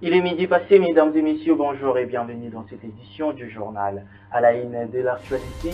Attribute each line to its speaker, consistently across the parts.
Speaker 1: Il est midi passé, mesdames et messieurs, bonjour et bienvenue dans cette édition du journal. À la une de l'actualité,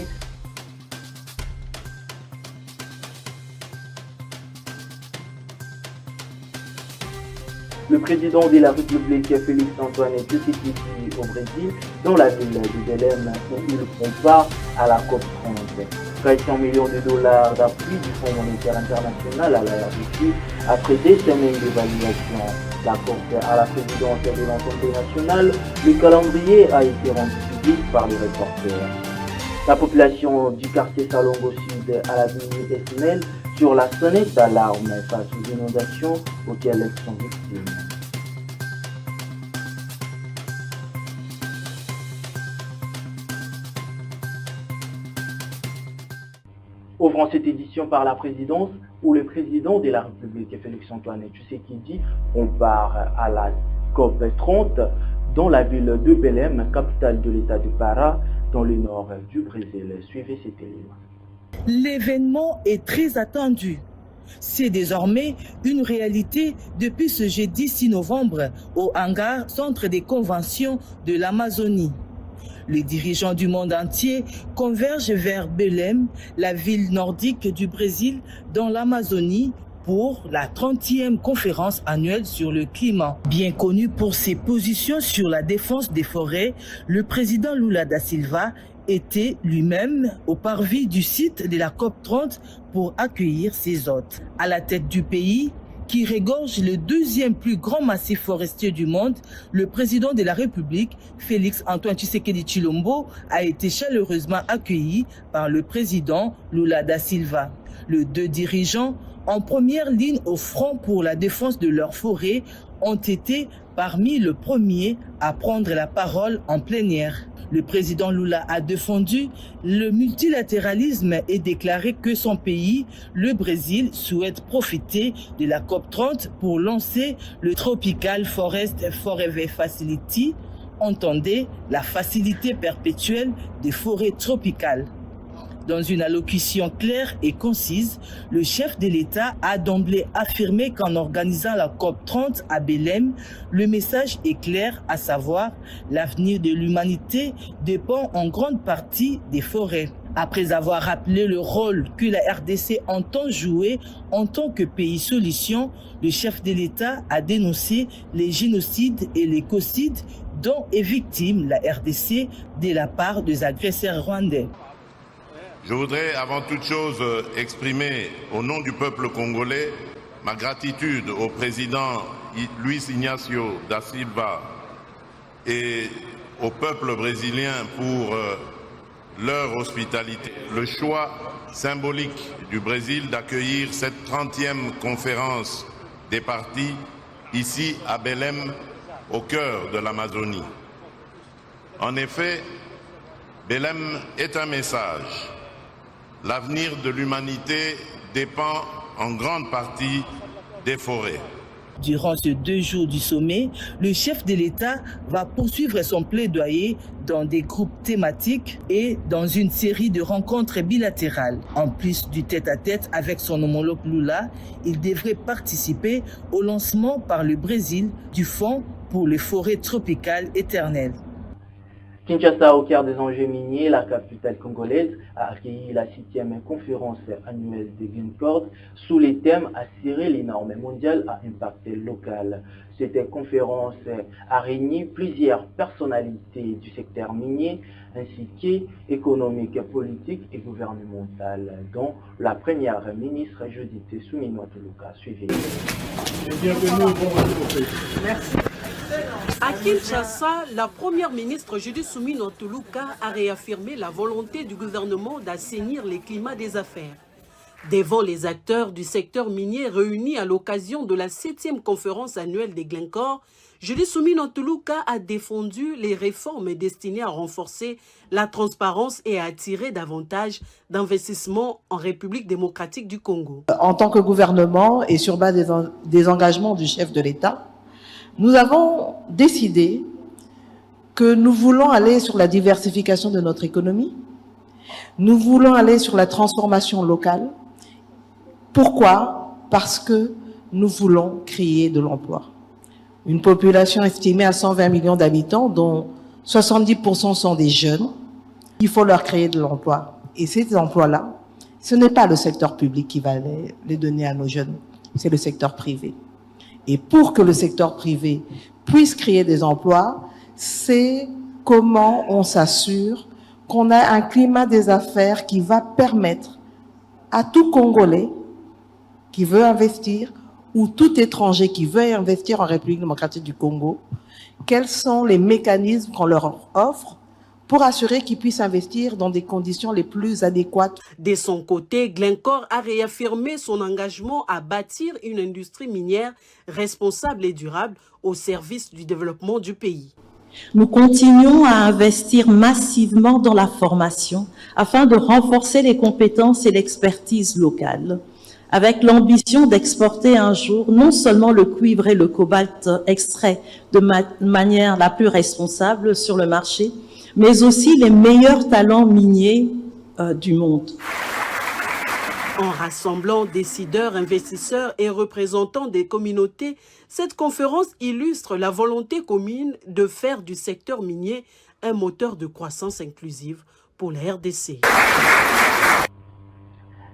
Speaker 1: le président de la République, Félix Antoine Tshisekedi au Brésil, dans la ville de Belém, où il prend part à la COP30. 300 millions de dollars d'appui du Fonds monétaire international à la RDC après des semaines d'évaluation. La COP à la présidence de l'Assemblée nationale, le calendrier a été rendu public par les reporters. La population du quartier Salongo Sud à la ville SNL sur la sonnette d'alarme face aux inondations auxquelles elles sont victimes. Ouvrons cette édition par la présidence où le président de la République, Félix Antoine Tshisekedi, on part à la COP 30 dans la ville de Belém, capitale de l'état de Pará, dans le nord du Brésil. Suivez cet élément.
Speaker 2: L'événement est très attendu. C'est désormais une réalité depuis ce jeudi 6 novembre au hangar Centre des conventions de l'Amazonie. Les dirigeants du monde entier convergent vers Belém, la ville nordique du Brésil, dans l'Amazonie, pour la 30e conférence annuelle sur le climat. Bien connu pour ses positions sur la défense des forêts, le président Lula da Silva était lui-même au parvis du site de la COP30 pour accueillir ses hôtes. À la tête du pays, qui regorge le deuxième plus grand massif forestier du monde, le président de la République, Félix Antoine Tshisekedi Tshilombo, a été chaleureusement accueilli par le président Lula da Silva. Les deux dirigeants, en première ligne au front pour la défense de leurs forêts, ont été parmi les premiers à prendre la parole en plein air. Le président Lula a défendu le multilatéralisme et déclaré que son pays, le Brésil, souhaite profiter de la COP30 pour lancer le Tropical Forest Forever Facility, entendez la facilité perpétuelle des forêts tropicales. Dans une allocution claire et concise, le chef de l'État a d'emblée affirmé qu'en organisant la COP30 à Belém, le message est clair, à savoir l'avenir de l'humanité dépend en grande partie des forêts. Après avoir rappelé le rôle que la RDC entend jouer en tant que pays solution, le chef de l'État a dénoncé les génocides et l'écocide dont est victime la RDC de la part des agresseurs rwandais.
Speaker 3: Je voudrais avant toute chose exprimer au nom du peuple congolais ma gratitude au président Luis Ignacio da Silva et au peuple brésilien pour leur hospitalité. Le choix symbolique du Brésil d'accueillir cette 30e conférence des partis ici à Belém, au cœur de l'Amazonie. En effet, Belém est un message. L'avenir de l'humanité dépend en grande partie des forêts.
Speaker 2: Durant ces 2 jours du sommet, le chef de l'État va poursuivre son plaidoyer dans des groupes thématiques et dans une série de rencontres bilatérales. En plus du tête-à-tête avec son homologue Lula, il devrait participer au lancement par le Brésil du Fonds pour les forêts tropicales éternelles.
Speaker 1: Kinshasa, au cœur des enjeux miniers, la capitale congolaise a accueilli la 6e conférence annuelle de Guncord sous les thèmes Assurer les normes mondiales à impact local. Cette conférence a réuni plusieurs personnalités du secteur minier ainsi qu'économique, politique et gouvernemental, dont la première ministre Judith Suminwa-Tuluka. Suivez.
Speaker 4: Merci. À Kinshasa, la première ministre Judith Suminwa-Tuluka a réaffirmé la volonté du gouvernement d'assainir le climat des affaires. Devant les acteurs du secteur minier réunis à l'occasion de la 7e conférence annuelle des Glencore, Judith Suminwa-Tuluka a défendu les réformes destinées à renforcer la transparence et à attirer davantage d'investissements en République démocratique du Congo.
Speaker 5: En tant que gouvernement et sur base des engagements du chef de l'État, nous avons décidé que nous voulons aller sur la diversification de notre économie, nous voulons aller sur la transformation locale. Pourquoi? Parce que nous voulons créer de l'emploi. Une population estimée à 120 millions d'habitants, dont 70% sont des jeunes. Il faut leur créer de l'emploi. Et ces emplois-là, ce n'est pas le secteur public qui va les donner à nos jeunes, c'est le secteur privé. Et pour que le secteur privé puisse créer des emplois, c'est comment on s'assure qu'on a un climat des affaires qui va permettre à tout Congolais qui veut investir ou tout étranger qui veut investir en République démocratique du Congo, quels sont les mécanismes qu'on leur offre pour assurer qu'ils puissent investir dans des conditions les plus adéquates.
Speaker 4: De son côté, Glencore a réaffirmé son engagement à bâtir une industrie minière responsable et durable au service du développement du pays.
Speaker 6: Nous continuons à investir massivement dans la formation afin de renforcer les compétences et l'expertise locale, avec l'ambition d'exporter un jour non seulement le cuivre et le cobalt extraits de manière la plus responsable sur le marché, mais aussi les meilleurs talents miniers du monde.
Speaker 4: En rassemblant décideurs, investisseurs et représentants des communautés, cette conférence illustre la volonté commune de faire du secteur minier un moteur de croissance inclusive pour la RDC.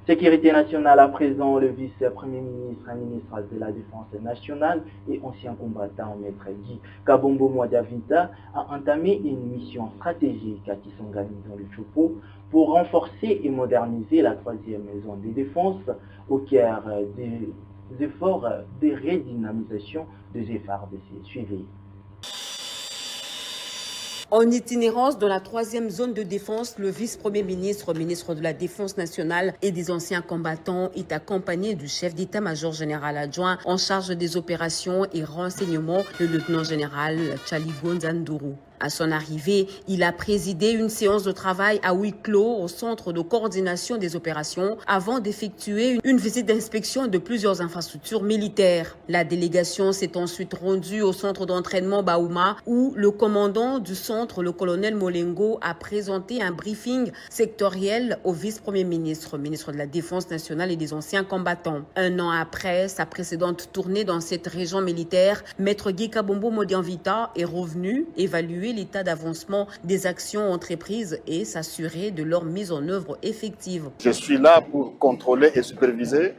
Speaker 1: Sécurité nationale à présent, le vice-premier ministre et ministre de la Défense nationale et ancien combattant Maître Guy Kabombo Modiavita a entamé une mission stratégique à Kisangani dans le Chopo pour renforcer et moderniser la troisième zone de défense au cœur des efforts de redynamisation des FARDC. Suivez.
Speaker 7: En itinérance dans la troisième zone de défense, le vice-premier ministre, ministre de la Défense nationale et des anciens combattants est accompagné du chef d'état-major général adjoint en charge des opérations et renseignements, le lieutenant-général Chaligo Nzandourou. À son arrivée, il a présidé une séance de travail à huis clos au centre de coordination des opérations avant d'effectuer une visite d'inspection de plusieurs infrastructures militaires. La délégation s'est ensuite rendue au centre d'entraînement Baouma où le commandant du centre, le colonel Molengo, a présenté un briefing sectoriel au vice-premier ministre, ministre de la Défense nationale et des anciens combattants. Un an après sa précédente tournée dans cette région militaire, Maître Guy Kabombo Modiavita est revenu évaluer l'état d'avancement des actions entreprises et s'assurer de leur mise en œuvre effective.
Speaker 8: Je suis là pour contrôler et superviser,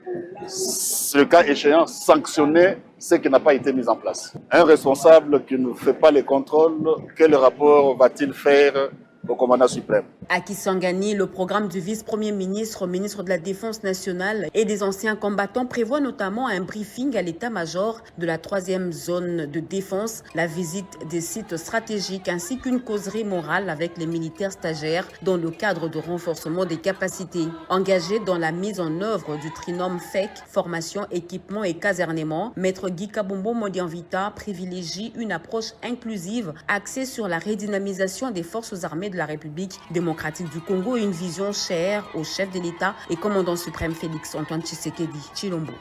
Speaker 8: le cas échéant, sanctionner ce qui n'a pas été mis en place. Un responsable qui ne fait pas les contrôles, quel rapport va-t-il faire au commandant suprême?
Speaker 7: À Kisangani, le programme du vice-premier ministre, ministre de la Défense nationale et des anciens combattants prévoit notamment un briefing à l'état-major de la troisième zone de défense, la visite des sites stratégiques ainsi qu'une causerie morale avec les militaires stagiaires dans le cadre de renforcement des capacités. Engagé dans la mise en œuvre du trinôme FEC, formation, équipement et casernement, Maître Guy Kabombo Modiavita privilégie une approche inclusive axée sur la redynamisation des forces armées de la République démocratique du Congo et une vision chère au chef de l'État et commandant suprême Félix Antoine Tshisekedi Tshilombo.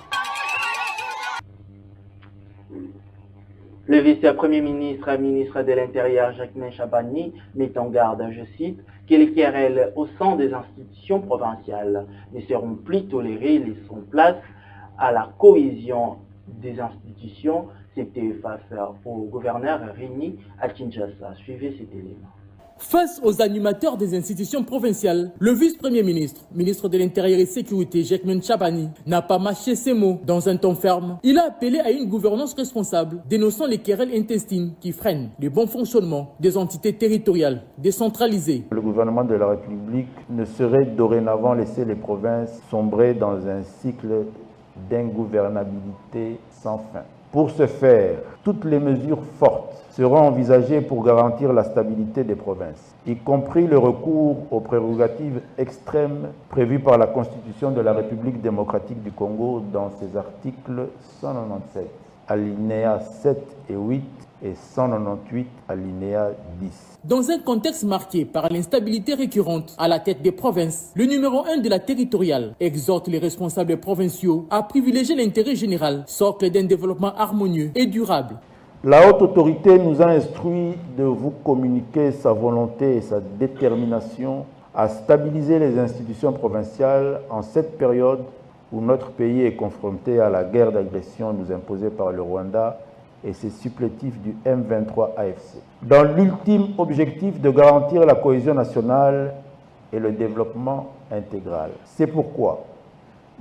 Speaker 1: Le vice-premier ministre et ministre de l'Intérieur Jacquemin Chabani met en garde, je cite, que les querelles au sein des institutions provinciales ne seront plus tolérées, laissant place à la cohésion des institutions. C'était face au gouverneur Rémi à Kinshasa. Suivez cet élément.
Speaker 9: Face aux animateurs des institutions provinciales, le vice-premier ministre, ministre de l'Intérieur et Sécurité, Jacquemin Chabani, n'a pas mâché ses mots dans un ton ferme. Il a appelé à une gouvernance responsable, dénonçant les querelles intestines qui freinent le bon fonctionnement des entités territoriales décentralisées.
Speaker 10: Le gouvernement de la République ne saurait dorénavant laisser les provinces sombrer dans un cycle d'ingouvernabilité sans fin. Pour ce faire, toutes les mesures fortes seront envisagées pour garantir la stabilité des provinces, y compris le recours aux prérogatives extrêmes prévues par la Constitution de la République démocratique du Congo dans ses articles 197, alinéas 7 et 8 et 198, alinéa 10.
Speaker 9: Dans un contexte marqué par l'instabilité récurrente à la tête des provinces, le numéro 1 de la territoriale exhorte les responsables provinciaux à privilégier l'intérêt général, socle d'un développement harmonieux et durable.
Speaker 10: La haute autorité nous a instruit de vous communiquer sa volonté et sa détermination à stabiliser les institutions provinciales en cette période où notre pays est confronté à la guerre d'agression nous imposée par le Rwanda et ses supplétifs du M23 AFC, dans l'ultime objectif de garantir la cohésion nationale et le développement intégral. C'est pourquoi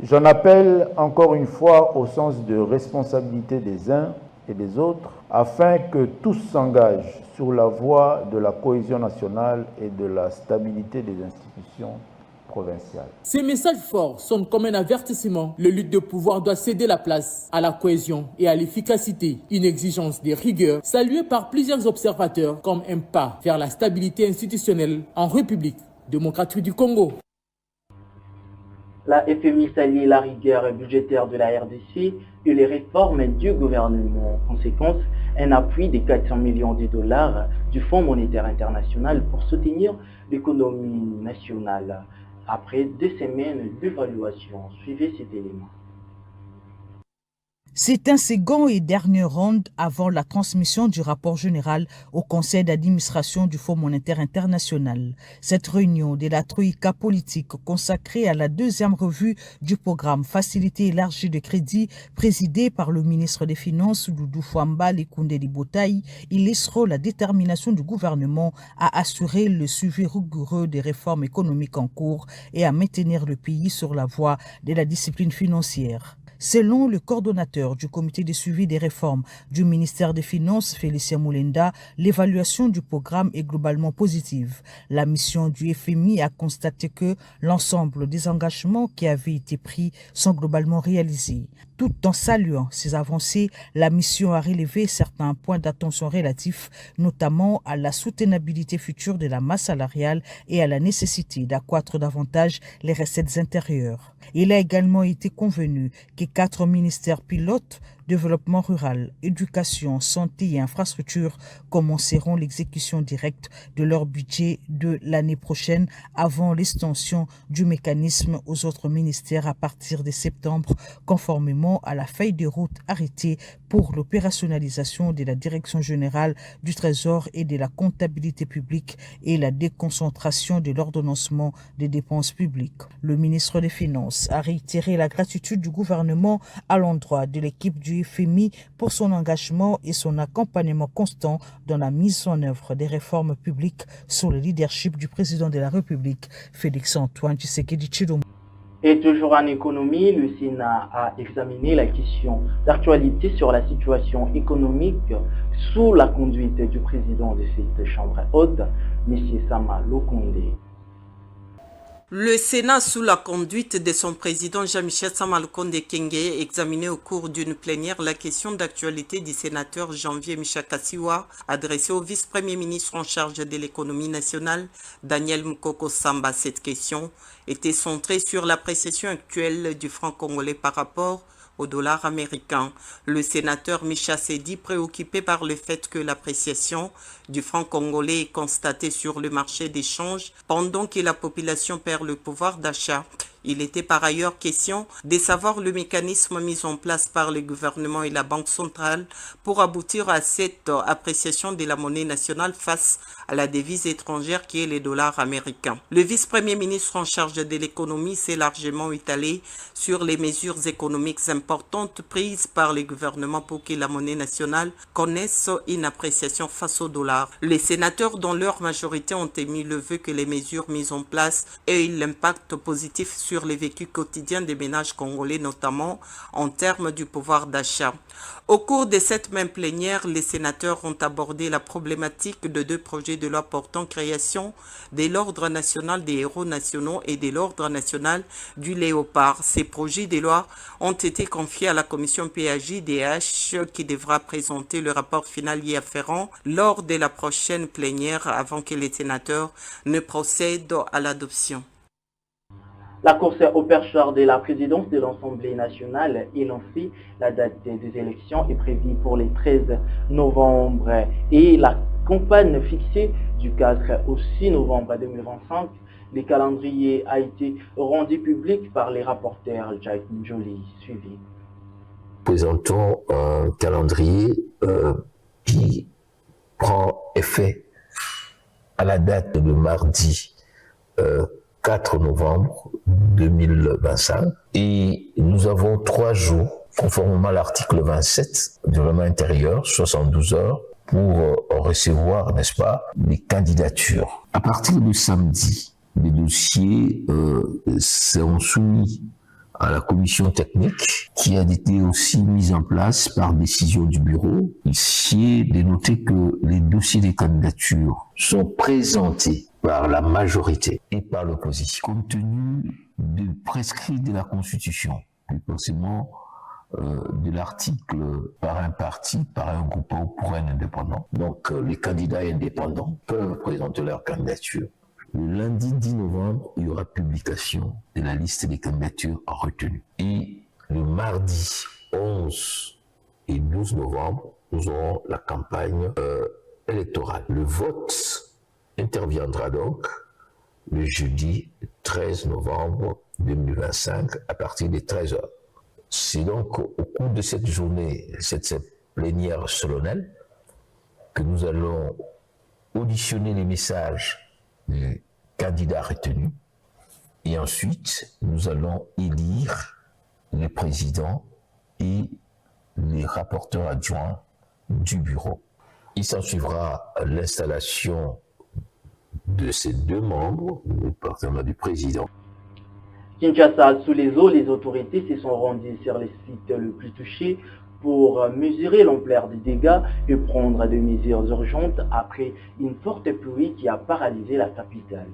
Speaker 10: j'en appelle encore une fois au sens de responsabilité des uns et des autres, afin que tous s'engagent sur la voie de la cohésion nationale et de la stabilité des institutions provinciales.
Speaker 9: Ces messages forts sont comme un avertissement. Le lutte de pouvoir doit céder la place à la cohésion et à l'efficacité, une exigence de rigueur saluée par plusieurs observateurs comme un pas vers la stabilité institutionnelle en République démocratique du Congo.
Speaker 1: La FMI salue la rigueur budgétaire de la RDC et les réformes du gouvernement. En conséquence, un appui de 400 millions de dollars du Fonds monétaire international pour soutenir l'économie nationale. Après 2 semaines d'évaluation, suivez cet élément.
Speaker 2: C'est un second et dernier round avant la transmission du rapport général au conseil d'administration du Fonds monétaire international. Cette réunion de la troïka politique consacrée à la 2e revue du programme Facilité élargie de crédit présidée par le ministre des Finances Doudou Fwamba Lekoundé Libotaï illustre la détermination du gouvernement à assurer le suivi rigoureux des réformes économiques en cours et à maintenir le pays sur la voie de la discipline financière. Selon le coordonnateur du comité de suivi des réformes du ministère des Finances, Félicien Moulenda, l'évaluation du programme est globalement positive. La mission du FMI a constaté que l'ensemble des engagements qui avaient été pris sont globalement réalisés. Tout en saluant ces avancées, la mission a relevé certains points d'attention relatifs, notamment à la soutenabilité future de la masse salariale et à la nécessité d'accroître davantage les recettes intérieures. Il a également été convenu que 4 ministères pilotes, développement rural, éducation, santé et infrastructure, commenceront l'exécution directe de leur budget de l'année prochaine avant l'extension du mécanisme aux autres ministères à partir de septembre, conformément à la feuille de route arrêtée pour l'opérationnalisation de la Direction générale du Trésor et de la comptabilité publique et la déconcentration de l'ordonnancement des dépenses publiques. Le ministre des Finances a réitéré la gratitude du gouvernement à l'endroit de l'équipe du FMI pour son engagement et son accompagnement constant dans la mise en œuvre des réformes publiques sous le leadership du président de la République, Félix-Antoine Tshisekedi Tshilombo.
Speaker 1: Et toujours en économie, le Sénat a examiné la question d'actualité sur la situation économique sous la conduite du président de cette chambre haute, M. Sama Lokonde.
Speaker 11: Le Sénat, sous la conduite de son président Jean-Michel Sama Lokonde Kenge, examiné au cours d'une plénière la question d'actualité du sénateur Janvier Michakasiwa, adressée au vice-premier ministre en charge de l'économie nationale, Daniel Mukoko Samba. Cette question était centrée sur l'appréciation actuelle du franc congolais par rapport au dollar américain. Le sénateur Micha s'est dit préoccupé par le fait que l'appréciation du franc congolais est constatée sur le marché d'échange pendant que la population perd le pouvoir d'achat. Il était par ailleurs question de savoir le mécanisme mis en place par le gouvernement et la Banque centrale pour aboutir à cette appréciation de la monnaie nationale face à la devise étrangère qui est le dollar américain. Le vice-premier ministre en charge de l'économie s'est largement étalé sur les mesures économiques importantes prises par le gouvernement pour que la monnaie nationale connaisse une appréciation face au dollar. Les sénateurs, dans leur majorité, ont émis le vœu que les mesures mises en place aient l'impact positif sur les vécus quotidiens des ménages congolais, notamment en termes du pouvoir d'achat. Au cours de cette même plénière, les sénateurs ont abordé la problématique de 2 projets de loi portant création de l'Ordre national des héros nationaux et de l'Ordre national du Léopard. Ces projets de loi ont été confiés à la commission PAJ-DH qui devra présenter le rapport final y afférent lors de la prochaine plénière avant que les sénateurs ne procèdent à l'adoption.
Speaker 1: La course au perchoir de la présidence de l'Assemblée nationale est lancée. La date des élections est prévue pour le 13 novembre et la campagne fixée du 4 au 6 novembre 2025. Le calendrier a été rendu public par les rapporteurs Jack Njoli. Suivi.
Speaker 12: Nous présentons un calendrier qui prend effet à la date de mardi 4 novembre 2025 et nous avons 3 jours conformément à l'article 27 du règlement intérieur, 72 heures pour recevoir, n'est-ce pas, les candidatures. À partir de samedi, les dossiers seront soumis à la commission technique qui a été aussi mise en place par décision du bureau. Ici est de noter que les dossiers des candidatures sont présentés par la majorité et par l'opposition, compte tenu du prescrit de la Constitution, plus précisément de l'article par un parti, par un groupe ou pour un indépendant. Donc les candidats indépendants peuvent présenter leur candidature. Le lundi 10 novembre, il y aura publication de la liste des candidatures retenues. Et le mardi 11 et 12 novembre, nous aurons la campagne électorale. Le vote interviendra donc le jeudi 13 novembre 2025 à partir des 13h. C'est donc au cours de cette journée, cette plénière solennelle, que nous allons auditionner les messages des candidats retenus et ensuite nous allons élire les présidents et les rapporteurs adjoints du bureau. Il s'en suivra l'installation de ces deux membres, le département du président.
Speaker 1: Kinshasa, sous les eaux, les autorités se sont rendues sur les sites le plus touchés pour mesurer l'ampleur des dégâts et prendre des mesures urgentes après une forte pluie qui a paralysé la capitale.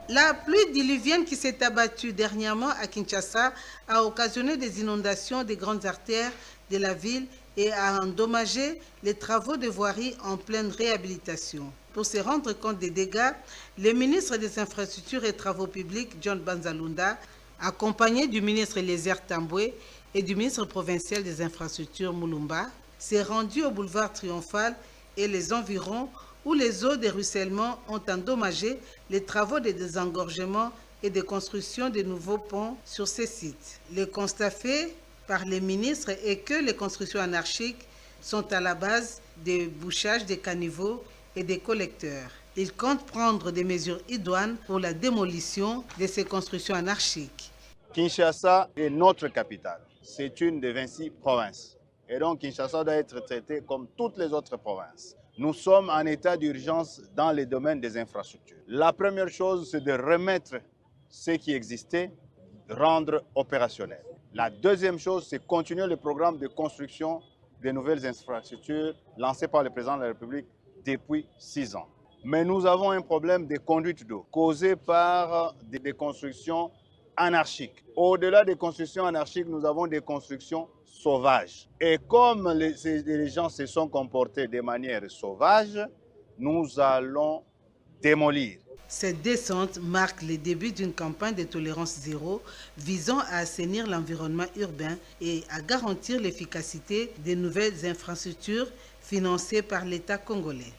Speaker 13: La pluie diluvienne qui s'est abattue dernièrement à Kinshasa a occasionné des inondations des grandes artères de la ville et a endommagé les travaux de voirie en pleine réhabilitation. Pour se rendre compte des dégâts, le ministre des Infrastructures et Travaux publics, John Banzalunda, accompagné du ministre Eliezer Tambwe et du ministre provincial des Infrastructures Moulumba, s'est rendu au boulevard Triomphal et les environs où les eaux des ruissellements ont endommagé les travaux de désengorgement et de construction de nouveaux ponts sur ces sites. Le constat fait par les ministres est que les constructions anarchiques sont à la base des bouchages des caniveaux et des collecteurs. Ils comptent prendre des mesures idoines pour la démolition de ces constructions anarchiques.
Speaker 14: Kinshasa est notre capitale. C'est une des 26 provinces. Et donc Kinshasa doit être traitée comme toutes les autres provinces. Nous sommes en état d'urgence dans les domaines des infrastructures. La première chose, c'est de remettre ce qui existait, de rendre opérationnel. La deuxième chose, c'est continuer le programme de construction des nouvelles infrastructures lancé par le président de la République depuis 6 ans. Mais nous avons un problème de conduite d'eau causé par des constructions anarchiques. Au-delà des constructions anarchiques, nous avons des constructions sauvages. Et comme les gens se sont comportés de manière sauvage, nous allons démolir.
Speaker 13: Cette descente marque le début d'une campagne de tolérance zéro visant à assainir l'environnement urbain et à garantir l'efficacité des nouvelles infrastructures financées par l'État congolais.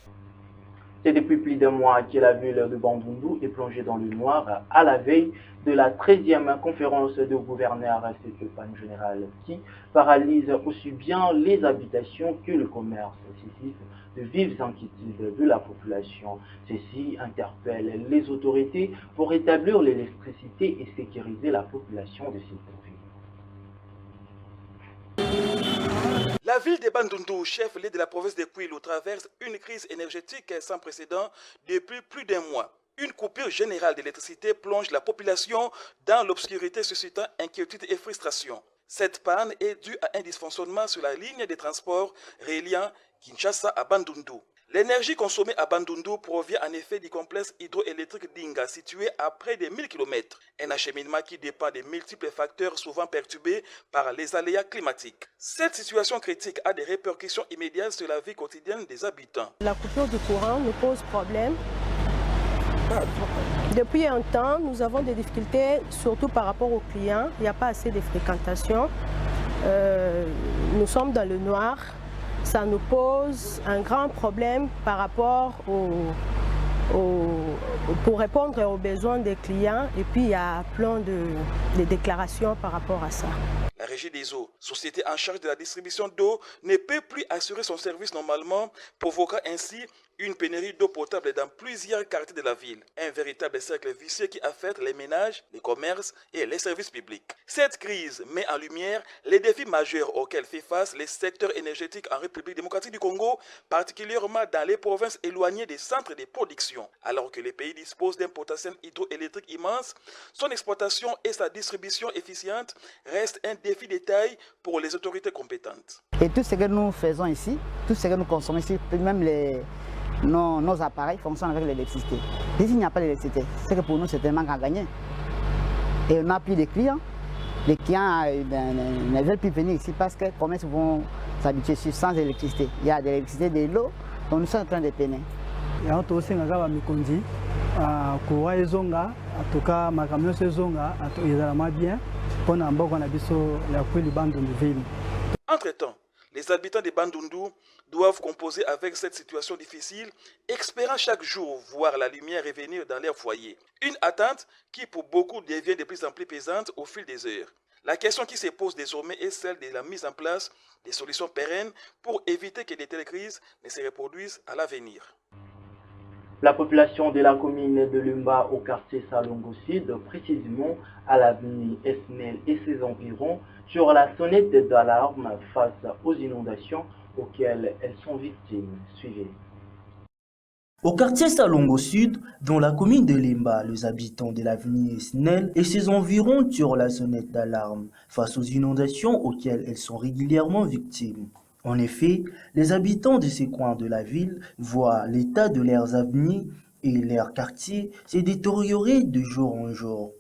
Speaker 1: C'est depuis plus d'un mois que la ville de Bandundu est plongée dans le noir à la veille de la 13e conférence de gouverneurs CEPAN général qui paralyse aussi bien les habitations que le commerce. Suscite de vives inquiétudes de la population. Ceci interpelle les autorités pour rétablir l'électricité et sécuriser la population de cette ville.
Speaker 15: La ville de Bandundu, chef-lieu de la province de Kwilu, traverse une crise énergétique sans précédent depuis plus d'un mois. Une coupure générale d'électricité plonge la population dans l'obscurité, suscitant inquiétude et frustration. Cette panne est due à un dysfonctionnement sur la ligne de transport reliant Kinshasa à Bandundu. L'énergie consommée à Bandundu provient en effet du complexe hydroélectrique d'Inga, situé à près de 1000 km. Un acheminement qui dépend de multiples facteurs souvent perturbés par les aléas climatiques. Cette situation critique a des répercussions immédiates sur la vie quotidienne des habitants.
Speaker 16: La coupure du courant nous pose problème. Depuis un temps, nous avons des difficultés, surtout par rapport aux clients. Il n'y a pas assez de fréquentation. Nous sommes dans le noir. Ça nous pose un grand problème par rapport pour répondre aux besoins des clients. Et puis, il y a plein de déclarations par rapport à ça.
Speaker 15: La Régie des eaux, société en charge de la distribution d'eau, ne peut plus assurer son service normalement, provoquant ainsi Une pénurie d'eau potable dans plusieurs quartiers de la ville. Un véritable cercle vicieux qui affecte les ménages, les commerces et les services publics. Cette crise met en lumière les défis majeurs auxquels fait face les secteurs énergétiques en République démocratique du Congo, particulièrement dans les provinces éloignées des centres de production. Alors que le pays dispose d'un potentiel hydroélectrique immense, son exploitation et sa distribution efficiente restent un défi de taille pour les autorités compétentes.
Speaker 17: Et tout ce que nous faisons ici, tout ce que nous consommons ici, même nos appareils fonctionnent avec l'électricité. Et s'il n'y a pas d'électricité, c'est que pour nous c'est un manque à gagner. Et on n'a plus de clients. Les clients ne veulent plus venir ici parce que les commerces vont s'habituer sans électricité. Il y a de l'électricité, de l'eau, donc nous sommes en train de peiner.
Speaker 15: Entre-temps, les habitants de Bandundu doivent composer avec cette situation difficile, espérant chaque jour voir la lumière revenir dans leur foyer. Une attente qui pour beaucoup devient de plus en plus pesante au fil des heures. La question qui se pose désormais est celle de la mise en place des solutions pérennes pour éviter que de telles crises ne se reproduisent à l'avenir.
Speaker 1: La population de la commune de Lumba au quartier Salongo Sud, précisément à l'avenue Esnel et ses environs, sur la sonnette d'alarme face aux inondations auxquelles elles sont victimes. Suivez.
Speaker 18: Au quartier Salongo Sud, dans la commune de Limba, les habitants de l'avenue Esnel et ses environs tirent la sonnette d'alarme face aux inondations auxquelles elles sont régulièrement victimes. En effet, les habitants de ces coins de la ville voient l'état de leurs avenues et leurs quartiers se détériorer de jour en jour.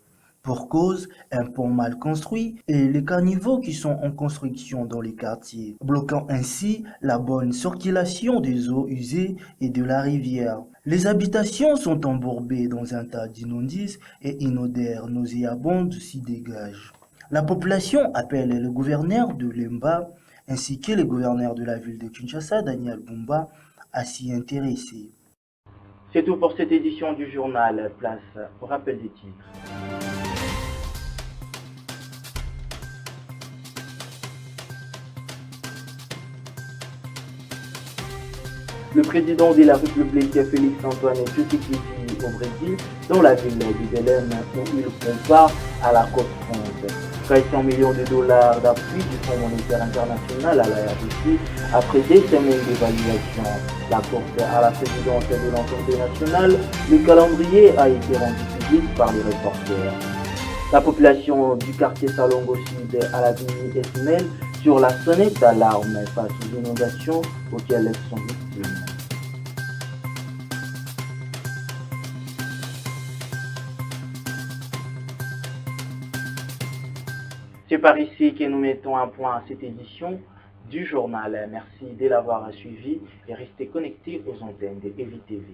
Speaker 18: Pour cause, un pont mal construit et les caniveaux qui sont en construction dans les quartiers, bloquant ainsi la bonne circulation des eaux usées et de la rivière. Les habitations sont embourbées dans un tas d'immondices et une odeur nauséabonde s'y dégage. La population appelle le gouverneur de Lemba ainsi que le gouverneur de la ville de Kinshasa, Daniel Bumba, à s'y intéresser.
Speaker 1: C'est tout pour cette édition du journal. Place au rappel des titres. Le président de la République, Félix-Antoine Tshisekedi, au Brésil, dans la ville de Belém, où il compare à la COP30. 300 millions de dollars d'appui du Fonds monétaire international à la RDC après des semaines d'évaluation. La porte à la présidence de l'Assemblée nationale, le calendrier a été rendu public par les reporters. La population du quartier Salongo Sud à l'avenue Esnel sur la sonnette d'alarme face aux inondations auxquelles elles sont victimes. C'est par ici que nous mettons un point à cette édition du journal. Merci de l'avoir suivi et restez connectés aux antennes de EVTV.